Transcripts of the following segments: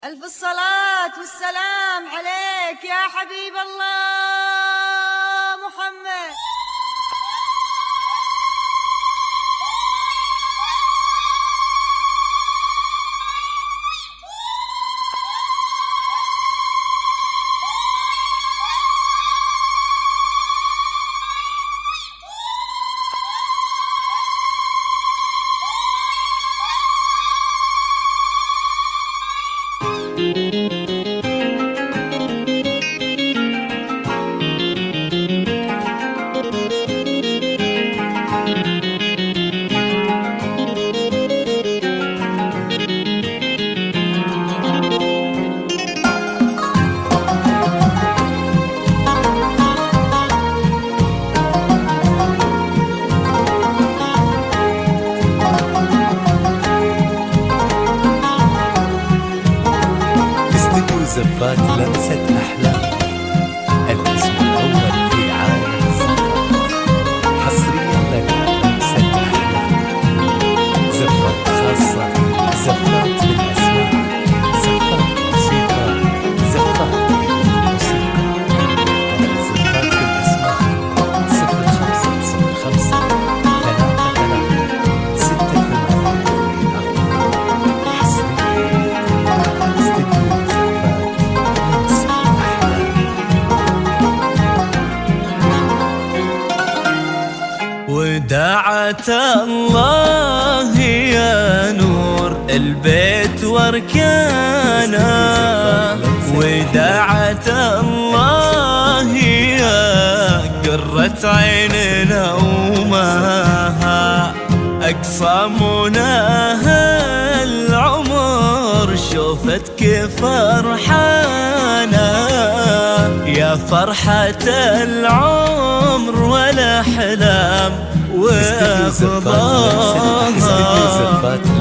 ألف الصلاة والسلام عليك يا حبيب الله محمد. زفات لمسة أحلام، الاسم الأول في عالم الزفات، حصريا لك لمسة أحلام، زفات خاصة، زفات للأسماء، زفات موسيقى، زفات للموسيقى، زفات للأسماء 0505 33 86 حصريا وداعة الله يا نور البيت واركانه، وداعة الله يا قرة عيننا وماها، أقصى مناها العمر شوفتك فرحانة، يا فرحة العمر والأحلام وأخضاها،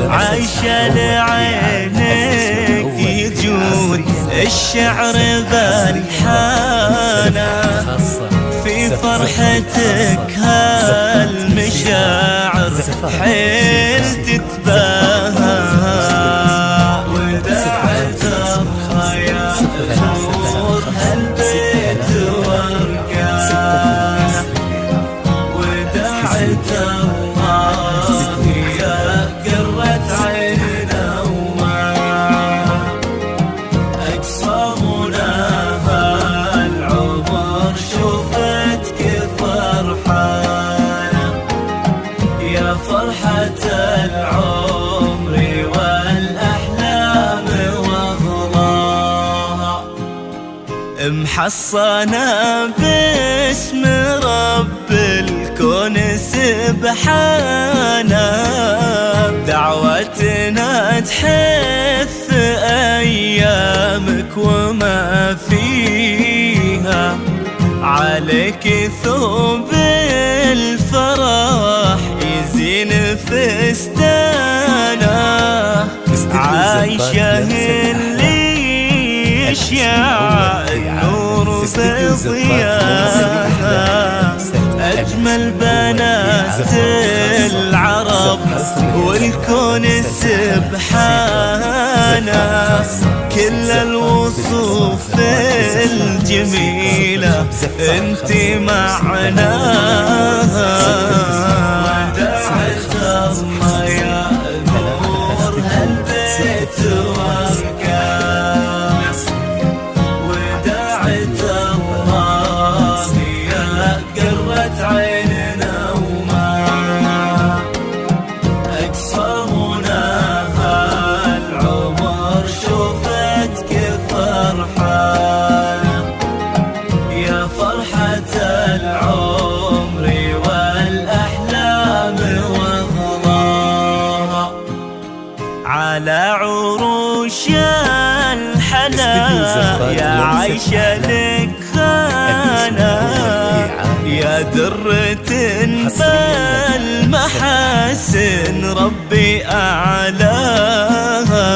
عايشة لعينك يجود الشعر بالحانة، في فرحتك هالمشاعر حيل تتباهى، وداعة الله يا نور هالبيت واركانه، وداعة الله يا قرة عيننا وماها، أقصى مناها العمر شوفتك فرحانة، يا فرحة العمر والأحلام وغلاها، محصنة باسم رب الكون سبحانه، دعوتنا تحف أيامك وما فيها، عليك ثوب الفرح يزين فستانه، عايشة اللي يشيع النور بضياها، أجمل بنات العرب والكون سبحانه، كل الوصوف الجميلة انت معناها، وداعة الله يا نور هالبيت واركانه، وداعة الله يا قرة عيننا وماها، أقصى مناها العمر شوفتك فرحانة، يا فرحة العمر والأحلام وغلاها، على عروش الحلا يا عايشة لك خانة، يا درة بالمحاسن ربي أعلاها،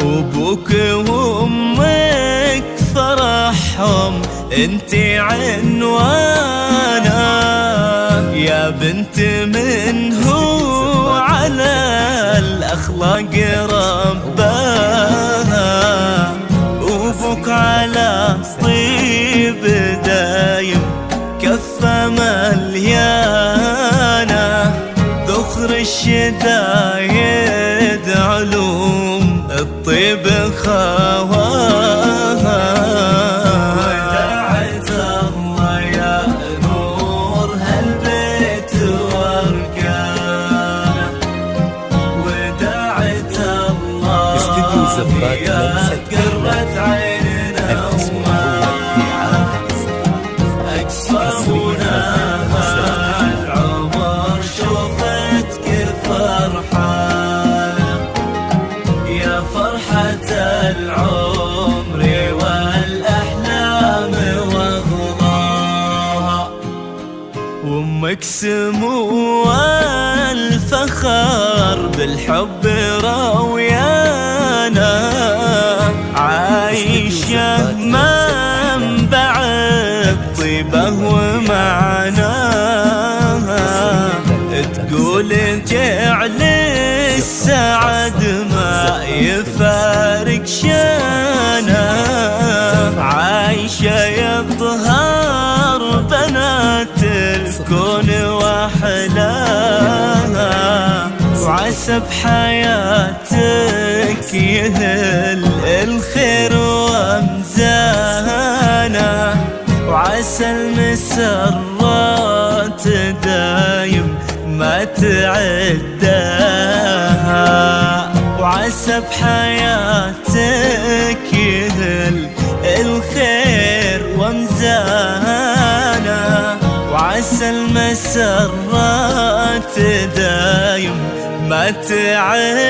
أبوك وأمك فرحهم انت عنوانا، يا بنت من هو على الأخلاق رباها، كفة مليانة ذخر الشدايد علوم الطيب خواها. ودعت الله يا نور هالبيت واركانه، ودعت الله يا قرة عيننا أقصانا العمر شوفتك فرحانة، يا فرحة العمر والأحلام وغلاها. وأمك سمو الفخر بالحب رويانا، عايشة منبع الطيبة ومعناها، تقول جعل السعد ما يفارق شانا، عايشة يظهر بنات الكون وأحلاها، وعسى بحياتك يهل الخير وامزانا، وعسى المسرات دايم ما تعداها، وعسى بحياتك يهل الخير وامزانا، وعسى المسرات دايم ما تعداها.